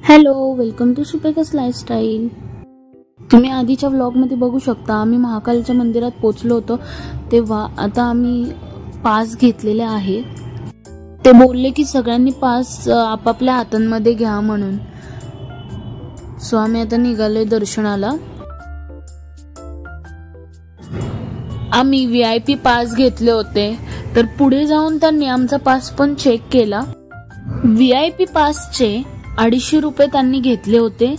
Hello, welcome to Supekas lifestyle. तुम्ही आधीच्या व्लॉगमध्ये बघू शकता आम्ही महाकालच्या मंदिरात पोहोचलो होतो तेव्हा आता आम्ही पास घेतलेले आहे। ते बोलले की सगळ्यांनी पास आपापल्या हातांमध्ये घ्या म्हणून। सो आम्ही आता निघालोय दर्शनाला। आम्ही VIP पास घेतले होते तर पुढे जाऊन त्यांनी आमचा पास पण चेक केला। VIP पासचे 250 रुपये त्यांनी घेतले होते।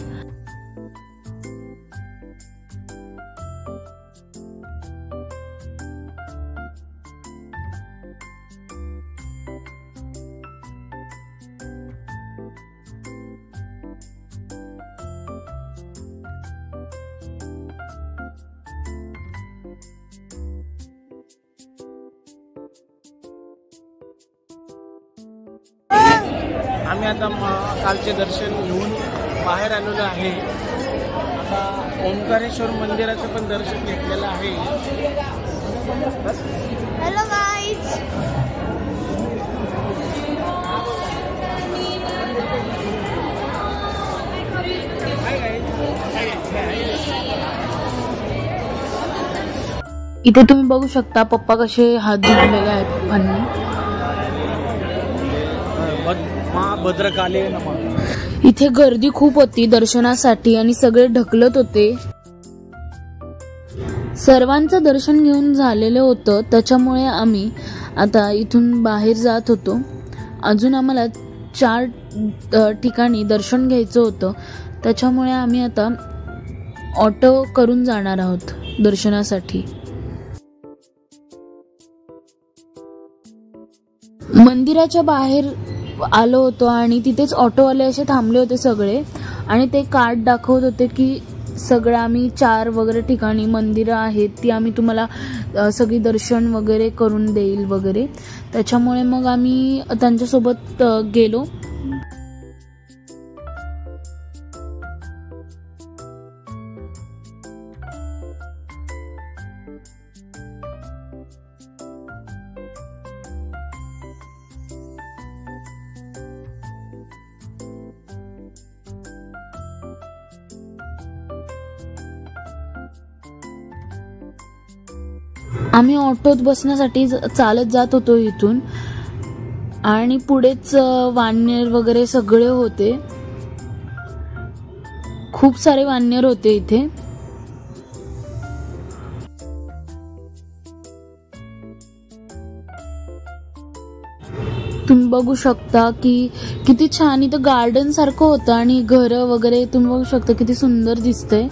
आम्ही आता कालचे दर्शन घेऊन बाहेर आलेलो आहे। आता ओंकारेश्वर मंदिराचं पण दर्शन घेतलेलं आहे। हेलो गाइस, इथे तुम्ही बघू शकता पप्पा कसे हात धुतलेले आहेत पप्पांनी। भद्रकाली नमः। इथे गर्दी खूप होती दर्शनासाठी आणि सगळे ढकलत होते। सर्वांचं दर्शन घेऊन झालेलं होतं त्याच्यामुळे आम्ही आता इथून बाहेर जात होतो। अजून आम्हाला 4 ठिकाणी दर्शन घ्यायचं होतं त्याच्यामुळे आम्ही आता ऑटो करून जाणार आहोत दर्शनासाठी। मंदिराच्या बाहेर आलो होतो आणि तिथेच ऑटोवाले असे थांबले होते सगळे आणि ते कार्ड दाखवत होते की सगळं आम्ही 4 वगैरे ठिकाणी मंदिरं आहेत ती आम्ही तुम्हाला सगळी दर्शन वगैरे करून देईल वगैरे। त्याच्यामुळे मग आम्ही त्यांच्यासोबत गेलो। आम्ही ऑटोत बसण्यासाठी चालत जात होतो इथून आणि पुढेच वानर वगैरे सगळे होते। खूप सारे वानर होते इथे। तुम्ही बघू शकता की किती छान इथं गार्डन सारखं होतं आणि घर वगैरे तुम्ही बघू शकता किती सुंदर दिसतंय।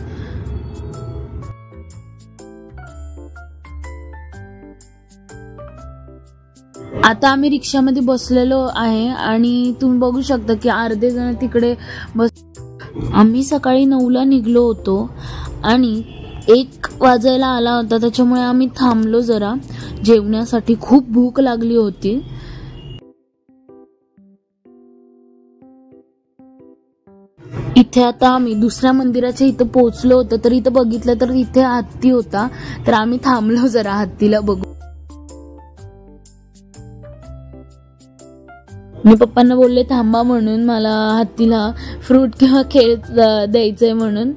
आता आम्ही रिक्षामध्ये बसलेलो आहे आणि तुम्ही बघू शकता की अर्धे जण तिकडे बस। आम्ही सकाळी 9ला निघलो होतो आणि 1 वाजायला आला होता त्याच्यामुळे आम्ही थांबलो जरा जेवण्यासाठी। खूप भूक लागली होती। इथे आता आम्ही दुसऱ्या मंदिराच्या इथं पोहोचलो होतो तर इथं बघितलं तर इथे हत्ती होता तर आम्ही थांबलो जरा हत्तीला बघू। मी पप्पांना बोलले थांबा म्हणून, मला हत्तीला फ्रूट किंवा खेळ द्यायचंय म्हणून।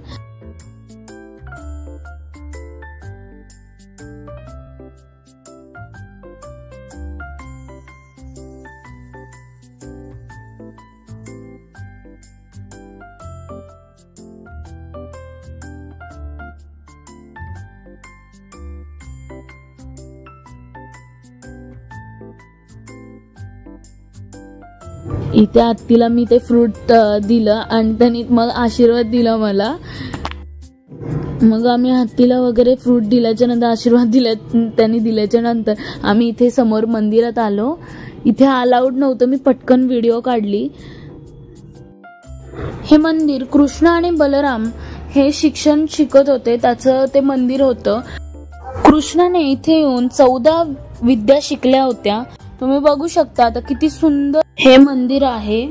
इथे हत्तीला मी ते फ्रूट दिलं आणि त्यांनी मग आशीर्वाद दिला मला। मग आम्ही हत्तीला वगैरे फ्रूट दिल्याच्या नंतर आशीर्वाद त्यांनी दिल्याच्या नंतर आम्ही इथे समोर मंदिरात आलो। इथे अलाउड नव्हतं, मी पटकन व्हिडिओ काढली। हे मंदिर कृष्ण आणि बलराम हे शिक्षण शिकत होते त्याचं ते मंदिर होतं। कृष्णाने इथे येऊन 14 विद्या शिकल्या होत्या। तुम्ही बघू शकता आता किती सुंदर हे मंदिर आहे।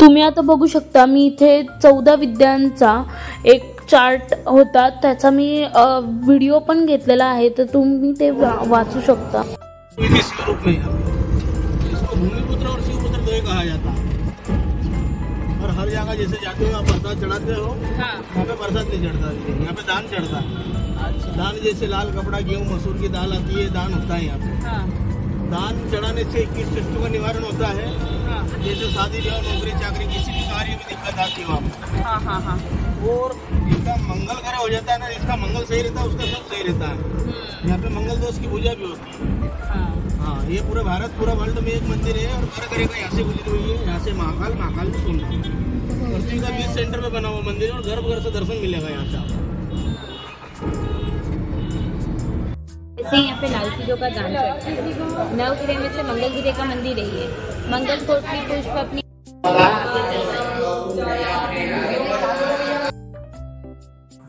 तुम्ही आता बघू शकता मी इथे 14 विद्यांचा एक चार्ट होता, त्याचा मी व्हिडिओ पण घेतलेला आहे, तर तुम्ही ते वाचू शकता। भूमिपुत्र और शिवपुत्र दो कहा जाता है, और हर जगह जैसे जाते हो आप प्रसाद चढ़ाते हो, यहाँ पे प्रसाद नहीं चढ़ता, यहाँ पे दान चढ़ता है। दान जैसे लाल कपड़ा, गेहूँ, मसूर की दाल आती है, दान होता है यहाँ पे। दान चढ़ाने से 21 कष्टों का निवारण होता है। जैसे शादी ब्याह, नौकरी चाकरी, किसी भी कार्य में दिक्कत आती है वहाँ पे, और जिसका मंगल ग्रह हो जाता है ना, जिसका मंगल सही रहता है उसका सब सही रहता है। यहाँ पे मंगल दोष की पूजा भी होती है। हाँ, ये पूरा भारत, पूरा वर्ल्ड में एक मंदिर है, और घर घर का यहाँ से गुजरी हुई है, यहाँ से महाकाल में सुन पृथ्वी का बीच सेंटर में बना हुआ मंदिर है, और गर्भगृह से दर्शन मिलेगा यहाँ से आपको। जैसे यहाँ पे लाल चीजों का दान करते हैं। नवग्रह में से मंगल ग्रह का मंदिर है ये। मंगल कोटि पुष्प अपनी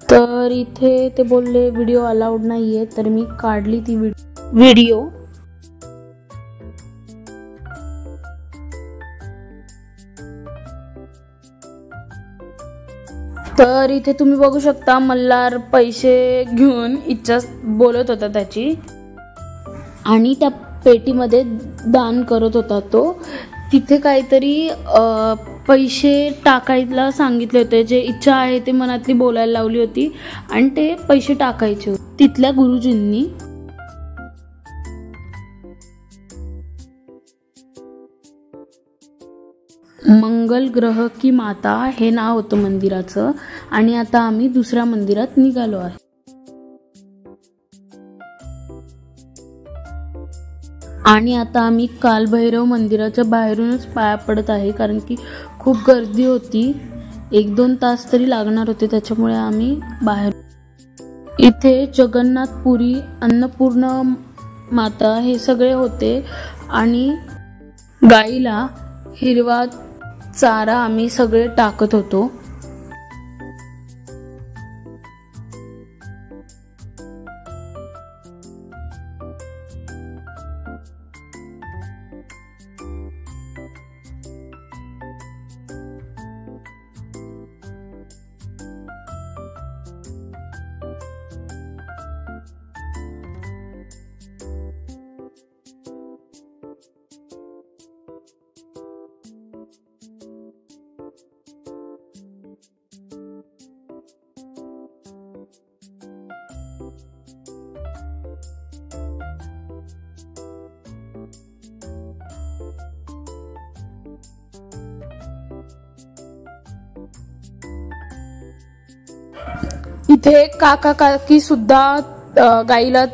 तर इथे ते बोलले व्हिडिओ अलाउड नाहीये, तर मी काढली ती व्हिडिओ। तर इथे तुम्ही बघू शकता मल्हार पैसे घेऊन इच्छा बोलत होता त्याची, आणि त्या पेटीमध्ये दान करत होता तो। तिथे काहीतरी पैसे टाकायला सांगितले होते, जे इच्छा आहे ते मनातली बोलायला लावली होती, आणि ते पैसे टाकायचे होते तिथल्या गुरुजींनी। मंगल ग्रह की माता हे नाव होतं मंदिराचं, आणि आता आम्ही दुसऱ्या मंदिरात निघालो आहे। आणि आता आम्ही कालभैरव मंदिराच्या बाहेरूनच पाया पडत आहे, कारण की खूप गर्दी होती, 1-2 तास तरी लागणार होते, त्याच्यामुळे आम्ही बाहेर। इथे जगन्नाथपुरी, अन्नपूर्ण माता हे सगळे होते, आणि गाईला हिरवा चारा आम्ही सगळे टाकत होतो। इथे काका काकी सुद्धा गाईला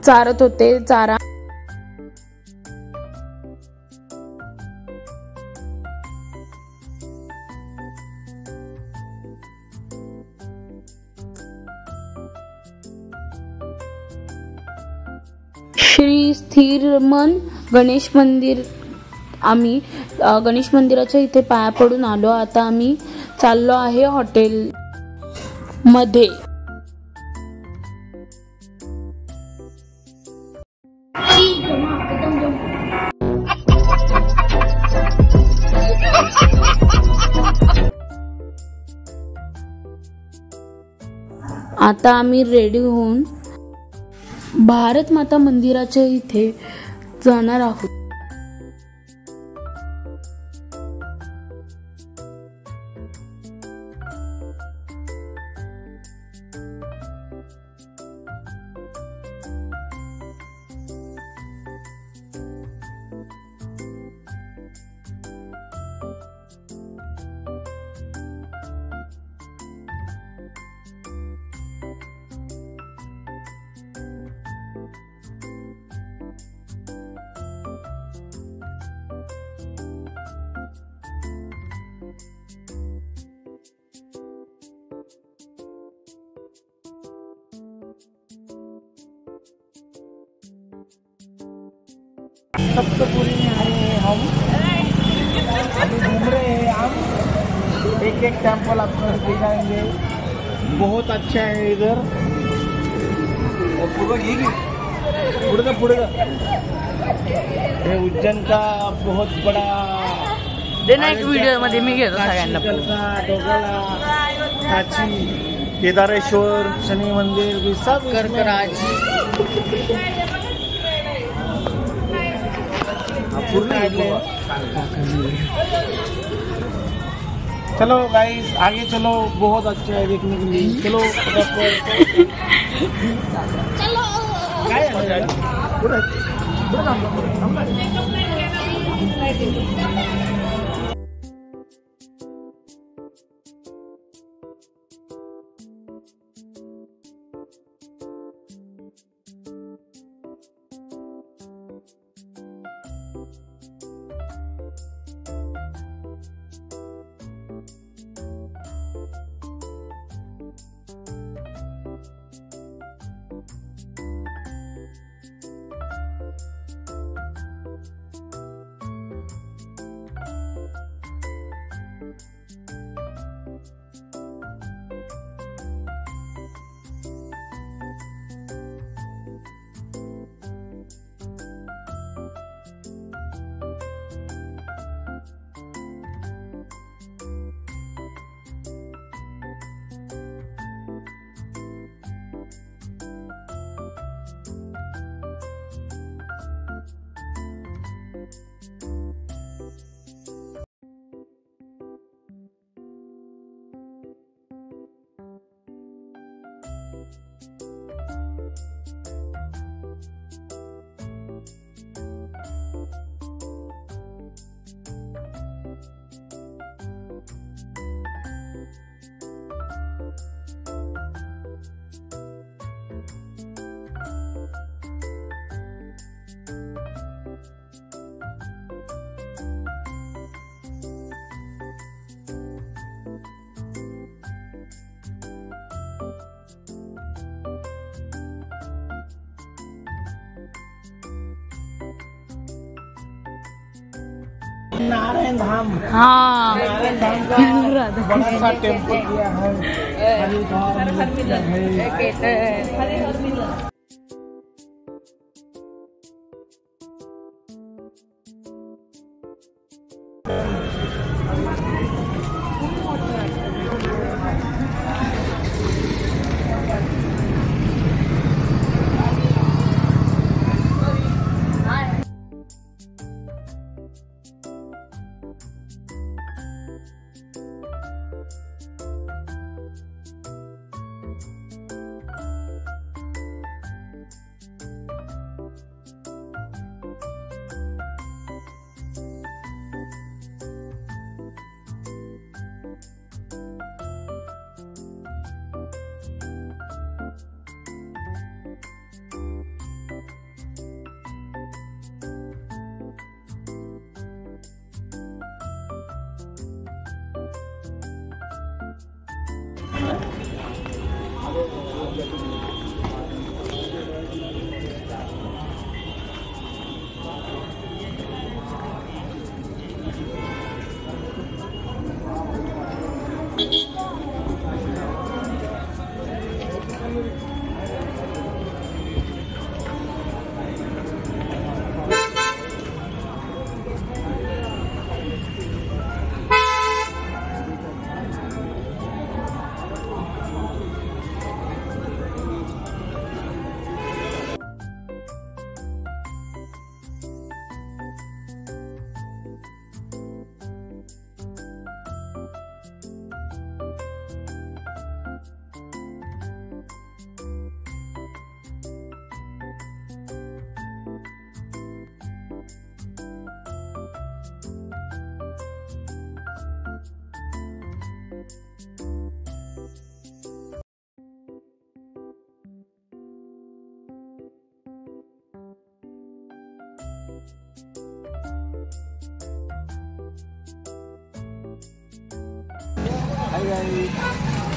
चारत होते चारा। श्री स्थिरमन गणेश मंदिर, आम्ही गणेश मंदिराच्या इथे पाया पडून आलो। आता आम्ही चाललो आहे हॉटेल मध्ये। आता आम्ही रेडी होऊन भारत माता मंदिराच्या इथे जाणार आहोत। सप्तपुरी में आए हैं हम, अभी घूम रहे हैं हम, एक एक टेम्पल आपको दिखाएंगे। बहुत अच्छा है इधर। पुढे ये उज्जैन का बहुत बड़ा एक व्हिडिओ मध्ये मी घेतो सगळ्यांना. काची, केदारेश्वर, शनि मंदिर भी सब कर्कराज चलो गाइस आगे चलो, बहुत अच्छा है देखने के लिए. चलो नारायण धाम, नारायण धाम का बड़ा सा टेम्पल किया है.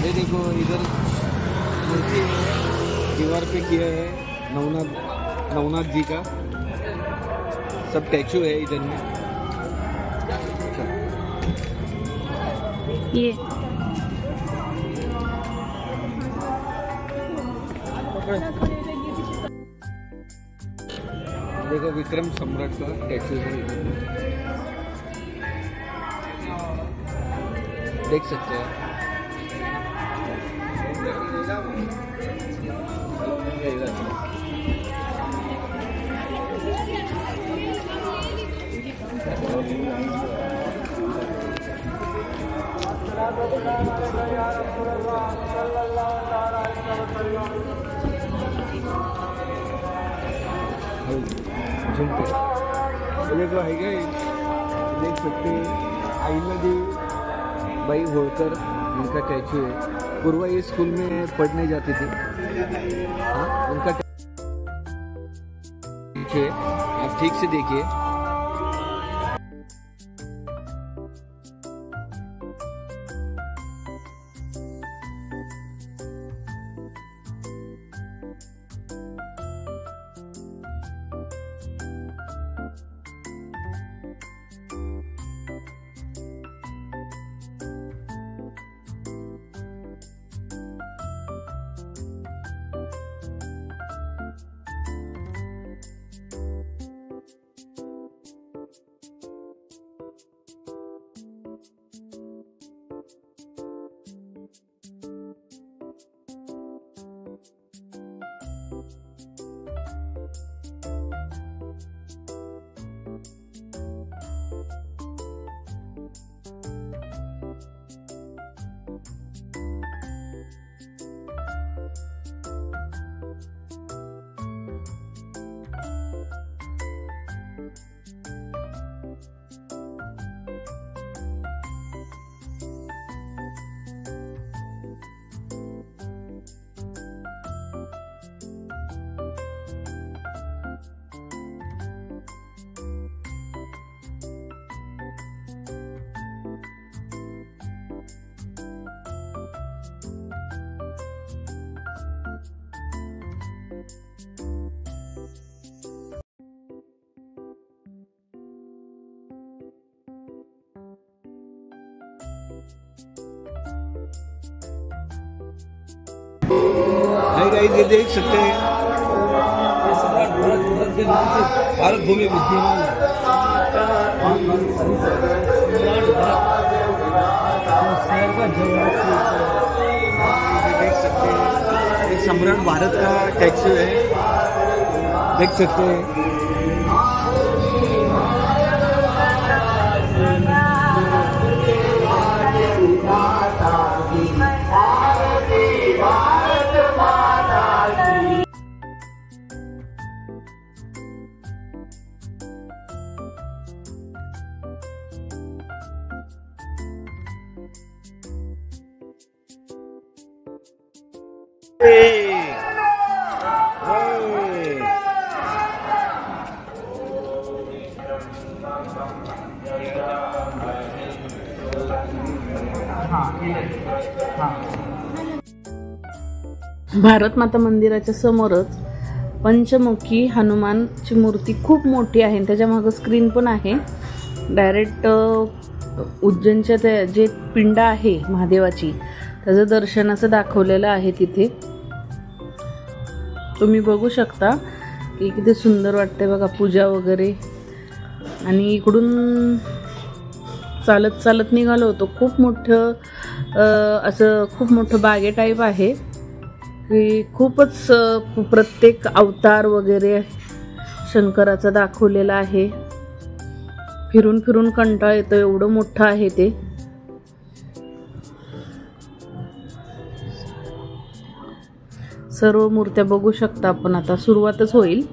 ये देखो इधर मूर्ति है, दीवार पे किया है नवनाथ जी का, सब स्टैचू है इधर में. ये देखो विक्रम सम्राट का स्टैचू है इधर. देख सकते हैं। ये जो है देख सकते हैं अहिल्यादेवी बाई होळकर इनका स्टैचू है। पूर्व ये स्कूल में पढ़ने जाती थी। हाँ, उनका पीछे आप ठीक से देखिए। हाय गाइस, ये देख सकते हैं भारत भूमि विद्यमान देख सकते हैं। ये सम्राट भारत का स्टैचू है, देख सकते हैं। भारत माता मंदिराच्या समोरच पंचमुखी हनुमानची मूर्ती खूप मोठी आहे, त्याच्या मागे स्क्रीन पण आहे। डायरेक्ट उज्जैनच्या जे पिंड आहे महादेवाची त्याचं दर्शनाचं दाखवलेलं आहे तिथे। तुम्ही बघू शकता की किती सुंदर वाटते बघा, पूजा वगैरे। आणि इकडून चालत चालत निघालो होतो। खूप मोठं असं खूप मोठं बागे टाईप आहे की खूपच प्रत्येक अवतार वगैरे शंकराचा दाखवलेला आहे। फिरून फिरून कंटाळा येतो, एवढं मोठं आहे ते। सर्व मूर्त्या बघू शकता आपण। आता सुरुवातच होईल।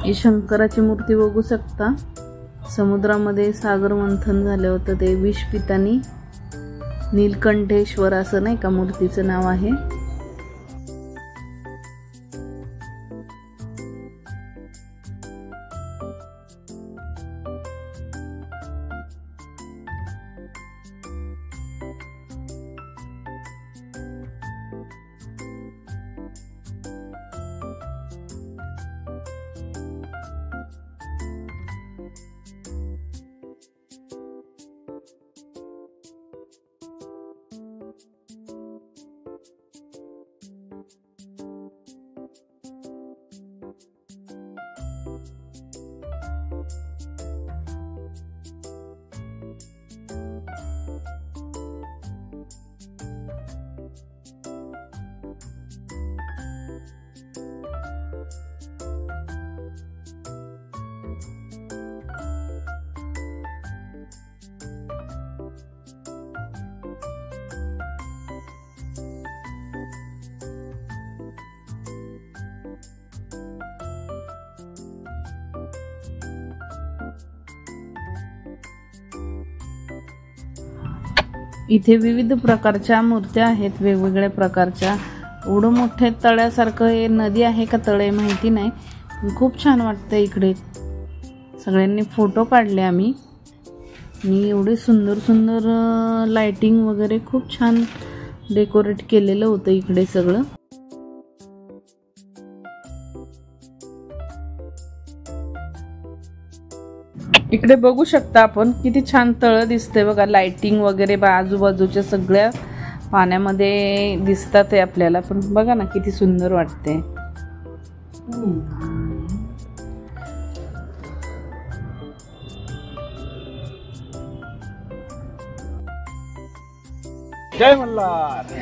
ही शंकराची मूर्ती बघू शकता. समुद्रामध्ये सागर मंथन झालं होतं ते विष पितानी नीलकंठेश्वर असं नाही का मूर्तीचं नाव आहे. इथे विविध प्रकारच्या मूर्त्या आहेत, वेगवेगळ्या प्रकारच्या. एवढं मोठे तळ्यासारखं हे नदी आहे का तळे माहिती नाही, पण खूप छान वाटतं इकडे. सगळ्यांनी फोटो काढले आम्ही आणि एवढे सुंदर सुंदर लाइटिंग वगैरे खूप छान डेकोरेट केलेलं होतं इकडे सगळं. इकडे बघू शकता आपण किती छान तळ दिसते बघा. लाइटिंग वगैरे आजूबाजूच्या सगळ्या पाण्यामध्ये दिसतात आहे आपल्याला, पण बघा ना किती सुंदर वाटते. जय मल्हार.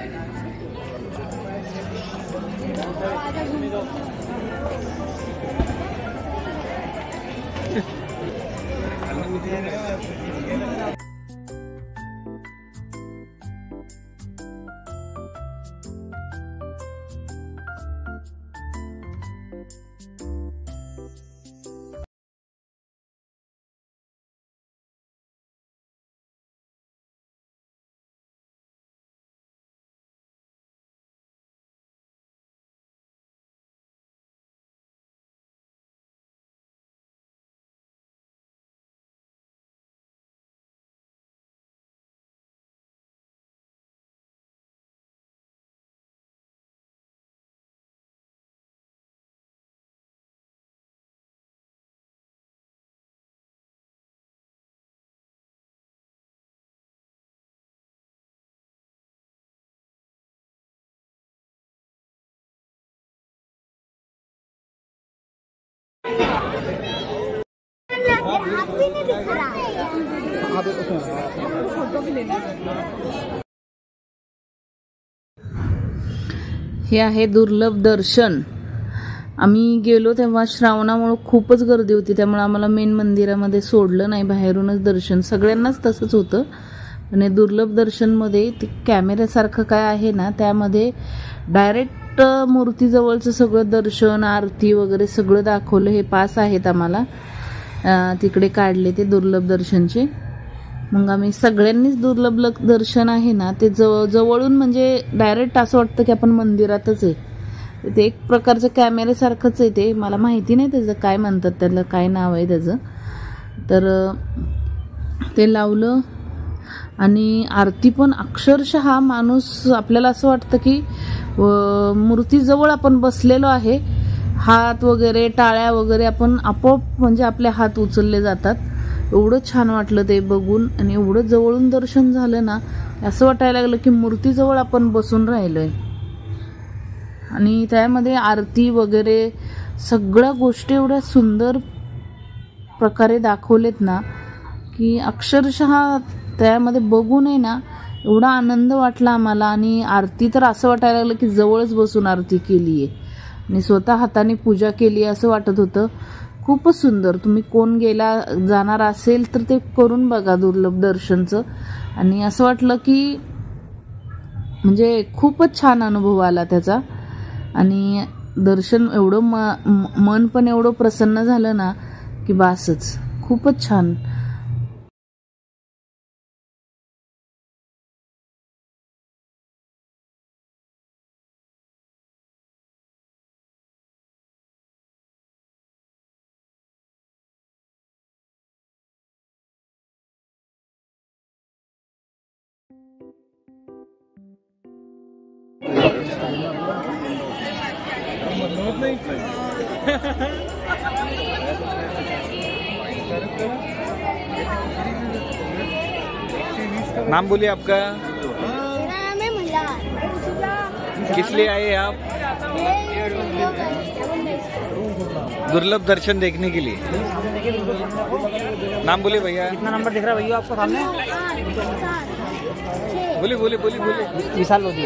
हे आहे दुर्लभ दर्शन. आम्ही गेलो तेव्हा श्रावणामुळे खूपच गर्दी होती, त्यामुळे आम्हाला मेन मंदिरामध्ये सोडलं नाही, बाहेरूनच दर्शन. सगळ्यांनाच तसंच होतं. आणि दुर्लभ दर्शनमध्ये ते कॅमेऱ्यासारखं काय आहे ना, त्यामध्ये डायरेक्ट मूर्तीजवळचं सगळं दर्शन, आरती वगैरे सगळं दाखवलं. हे पास आहेत आम्हाला तिकडे काढले ते दुर्लभ दर्शनचे. मग आम्ही सगळ्यांनीच दुर्लभ दर्शन आहे ना ते जवळून, म्हणजे डायरेक्ट असं वाटतं की आपण मंदिरातच आहे. ते एक प्रकारचं कॅमेऱ्यासारखंच आहे ते. मला माहिती नाही त्याचं काय म्हणतात, त्याला काय नाव आहे त्याचं. तर ते लावलं आणि आरती पण अक्षरशः माणूस, आपल्याला असं वाटतं की मूर्तीजवळ आपण बसलेलो आहे. हात वगैरे टाळ्या वगैरे आपण आपोआप म्हणजे आपले हात उचलले जातात. एवढं छान वाटलं ते बघून. आणि एवढं जवळून दर्शन झालं ना, असं वाटायला लागलं की मूर्तीजवळ आपण बसून राहिलोय. आणि त्यामध्ये आरती वगैरे सगळ्या गोष्टी एवढ्या सुंदर प्रकारे दाखवलेत ना की अक्षरशः त्यामध्ये बघून आहे ना एवढा आनंद वाटला आम्हाला. आणि आरती तर असं वाटायला लागलं की जवळच बसून आरती केली आहे आणि स्वतः हाताने पूजा केली असं वाटत होतं. खूपच सुंदर. तुम्ही कोण जाणार असेल तर ते करून बघा दुर्लभ दर्शनचं. आणि असं वाटलं की म्हणजे खूपच छान अनुभव आला त्याचा. आणि दर्शन एवढं मन पण एवढं प्रसन्न झालं ना की बासच. खूपच छान. नाम बोलिए आपका? मेरा नाम है मल्हार। किस लिए आए आप? दुर्लभ दर्शन देखने के लिए। नाम बोलिए भैया। कितना नंबर दिख रहा है भैया आपको सामने? बोलिए बोलिए बोलिए बोलिए। विशाल लोधी।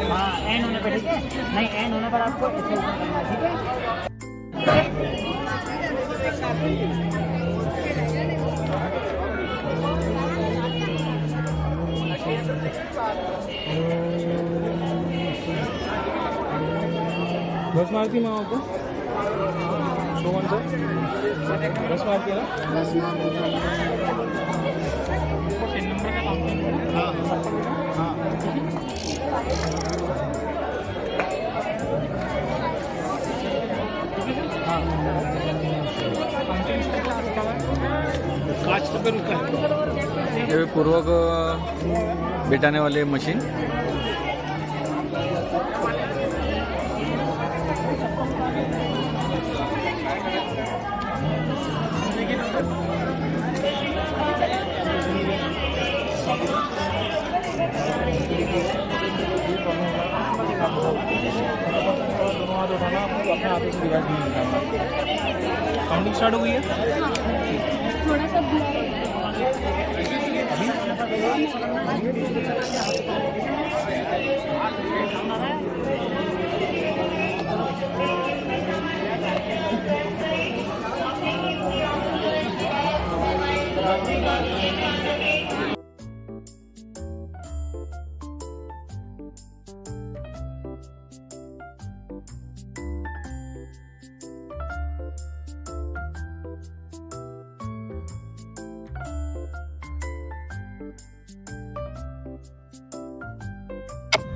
हाँ एंड होने पर, ठीक है? नहीं एंड होने पर आपको ऐसे ऊपर करना है, ठीक है? बस मारती माँ को तो कौन सा बस मारती है ना? ये पूर्व को बिठाने वाले मशीन। काउंटिंग स्टार्ट हो गई है। थोड़ा सा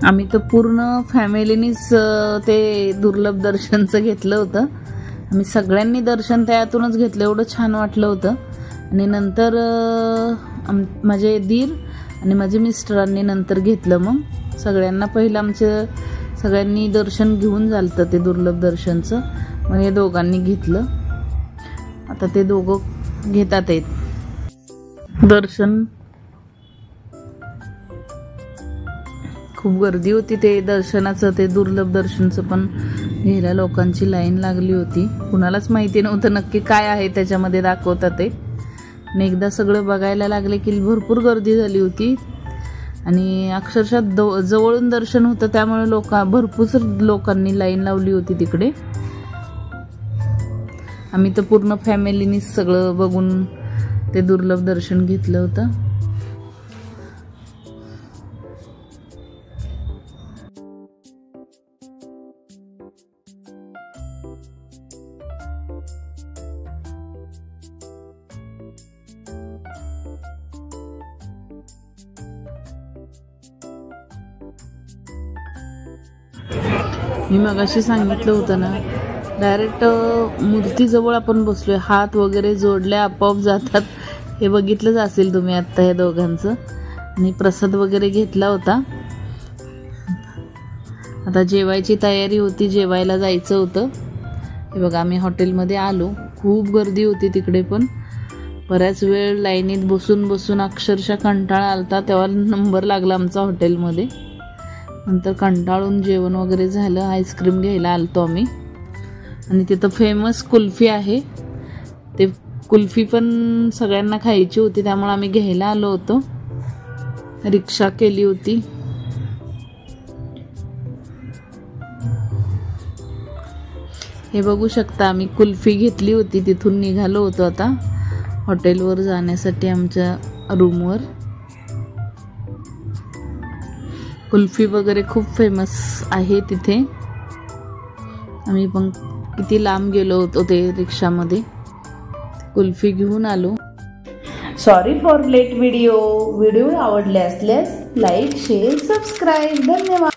आम्ही तर पूर्ण फॅमिलीनीच ते दुर्लभ दर्शनचं घेतलं होतं. आम्ही सगळ्यांनी दर्शन त्यातूनच घेतलं. एवढं छान वाटलं होतं. आणि नंतर माझे दीर आणि माझे मिस्टरांनी नंतर घेतलं. मग सगळ्यांना पहिलं आमचं सगळ्यांनी दर्शन घेऊन झालतं ते दुर्लभ दर्शनचं. मग हे दोघांनी घेतलं. आता ते दोघं घेतात आहेत दर्शन. खूप गर्दी होती ते दर्शनाचं. ते दुर्लभ दर्शनचं पण घ्यायला लोकांची लाईन लागली होती. कुणालाच माहिती नव्हतं नक्की काय आहे त्याच्यामध्ये दाखवतात ते. आणि एकदा सगळं बघायला लागले की भरपूर गर्दी झाली होती. आणि अक्षरशः जवळून दर्शन होतं त्यामुळे भरपूर लोकांनी लाईन लावली होती तिकडे. आम्ही तर पूर्ण फॅमिलीनीच सगळं बघून ते दुर्लभ दर्शन घेतलं होतं. मी मगाशी सांगितलं होतं ना, डायरेक्ट मूर्तीजवळ आपण बसलोय, हात वगैरे जोडले आपोआप जातात. हे बघितलंच असेल तुम्ही आत्ता या दोघांचं. आणि प्रसाद वगैरे घेतला होता. आता जेवायची तयारी होती, जेवायला जायचं होतं. हे बघा आम्ही हॉटेलमध्ये आलो. खूप गर्दी होती तिकडे पण. बऱ्याच वेळ लाईनीत बसून बसून अक्षरशः कंटाळा आलता. तेव्हा नंबर लागला आमचा हॉटेलमध्ये. नंतर कंटाळून जेवण वगैरे झालं. आईस्क्रीम घ्यायला आलतो आम्ही. आणि तिथं फेमस कुल्फी आहे. ते कुल्फी पण सगळ्यांना खायची होती त्यामुळे आम्ही घ्यायला आलो होतो. रिक्षा केली होती. हे बघू शकता आम्ही कुल्फी घेतली होती, तिथून निघालो होतो आता हॉटेलवर जाण्यासाठी आमच्या रूमवर. कुल्फी वगैरे खूप फेमस आहे तिथे. आम्ही पण किती लांब गेलो होतो ते रिक्षामध्ये, कुल्फी घेऊन आलो. सॉरी फॉर लेट व्हिडिओ आवडले असल्यास लाईक शेअर सबस्क्राईब. धन्यवाद.